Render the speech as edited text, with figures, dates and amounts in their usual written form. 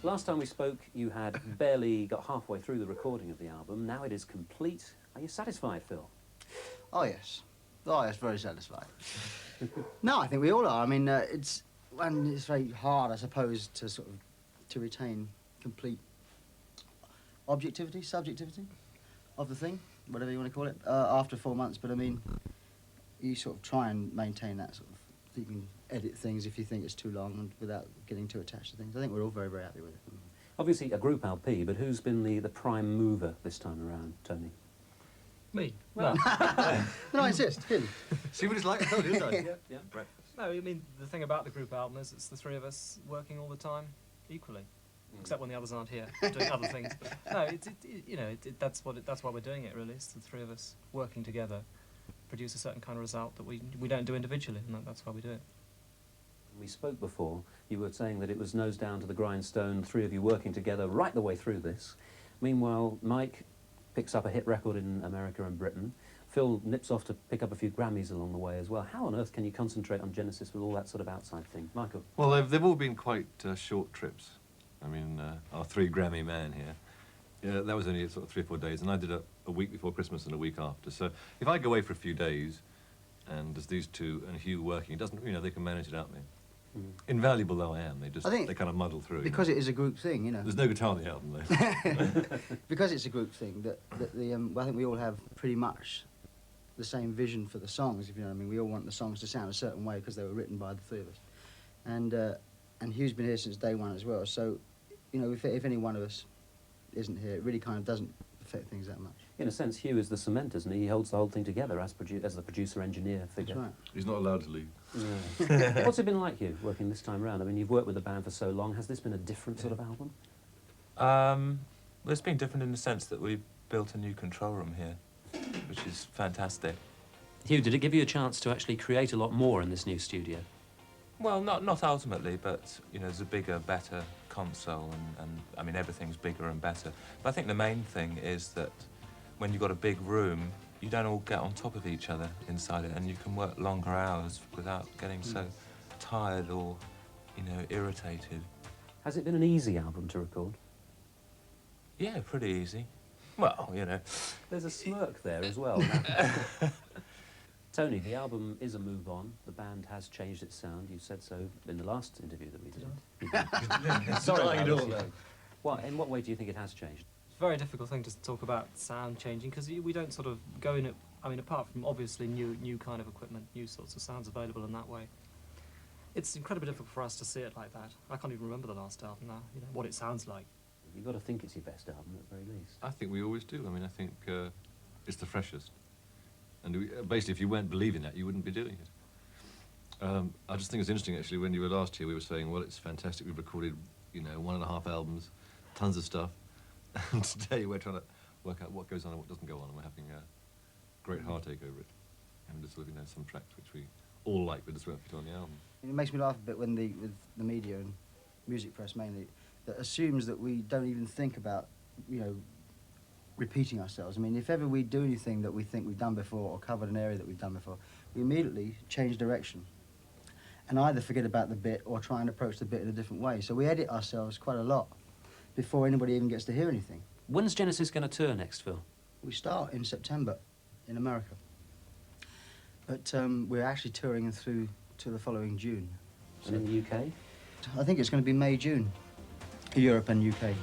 Last time we spoke, you had barely got halfway through the recording of the album. Now it is complete. Are you satisfied, Phil? Oh, yes. Oh, yes, very satisfied. No, I think we all are. I mean, it's very hard, I suppose, to sort of to retain complete objectivity, subjectivity of the thing, whatever you want to call it, after 4 months. But I mean, you sort of try and maintain that sort of. You can edit things if you think it's too long and without getting too attached to things. I think we're all very, very happy with it. Obviously a group LP, but who's been the prime mover this time around, Tony? Me. Well, no, I insist. Him. See what it's like? I told you, didn't I? Yeah. Breakfast. No, I mean, the thing about the group album is it's the three of us working all the time equally. Except when the others aren't here, doing other things. No, that's why we're doing it, really. It's the three of us working together, produce a certain kind of result that we don't do individually, and that's why we do it. We spoke before, you were saying that it was nose down to the grindstone, three of you working together right the way through this. Meanwhile, Mike picks up a hit record in America and Britain. Phil nips off to pick up a few Grammys along the way as well. How on earth can you concentrate on Genesis with all that sort of outside thing? Michael? Well, they've all been quite short trips. I mean, our 3 Grammy man here, yeah, that was only sort of 3 or 4 days, and I did a week before Christmas and a week after. So if I go away for a few days, and there's these two and Hugh working, it doesn't, they can manage it out me. Invaluable though I am, they kind of muddle through. Because it is a group thing, There's no guitar on the album though. Because it's a group thing, I think we all have pretty much the same vision for the songs, if you know what I mean. We all want the songs to sound a certain way because they were written by the three of us. And Hugh's been here since day one as well, so, if any one of us isn't here, it really kind of doesn't affect things that much. In a sense, Hugh is the cement, isn't he? He holds the whole thing together as the producer-engineer figure. That's right. He's not allowed to leave. Yeah. What's it been like, Hugh, working this time round? I mean, you've worked with the band for so long. Has this been a different sort of album? Well, it's been different in the sense that we built a new control room here, which is fantastic. Hugh, did it give you a chance to actually create a lot more in this new studio? Well, not ultimately, but, there's a bigger, better console, and I mean, everything's bigger and better. But I think the main thing is that when you've got a big room, you don't all get on top of each other inside it, and you can work longer hours without getting so tired or, irritated. Has it been an easy album to record? Yeah, pretty easy. Well, There's a smirk there as well. Tony, the album is a move on. The band has changed its sound. You said so in the last interview that we did. Sorry, in what way do you think it has changed? It's a very difficult thing to talk about sound changing, because we don't sort of go in it, apart from obviously new kind of equipment, new sorts of sounds available in that way. It's incredibly difficult for us to see it like that. I can't even remember the last album now, what it sounds like. You've got to think it's your best album at the very least. I think we always do. I think it's the freshest. And basically, if you weren't believing that, you wouldn't be doing it. I just think it's interesting, actually, when you were last here, we were saying, well, it's fantastic, we've recorded, 1.5 albums, tons of stuff. And today we're trying to work out what goes on and what doesn't go on, and we're having a great heartache over it. And just sort of, some tracks which we all like, but just won't fit on the album. It makes me laugh a bit when with the media and music press mainly, that assumes that we don't even think about, repeating ourselves. If ever we do anything that we think we've done before or covered an area that we've done before, we immediately change direction and either forget about the bit or try and approach the bit in a different way. So we edit ourselves quite a lot before anybody even gets to hear anything. When's Genesis going to tour next, Phil? We start in September in America. But we're actually touring through to the following June. And in the UK? I think it's going to be May, June, Europe and UK.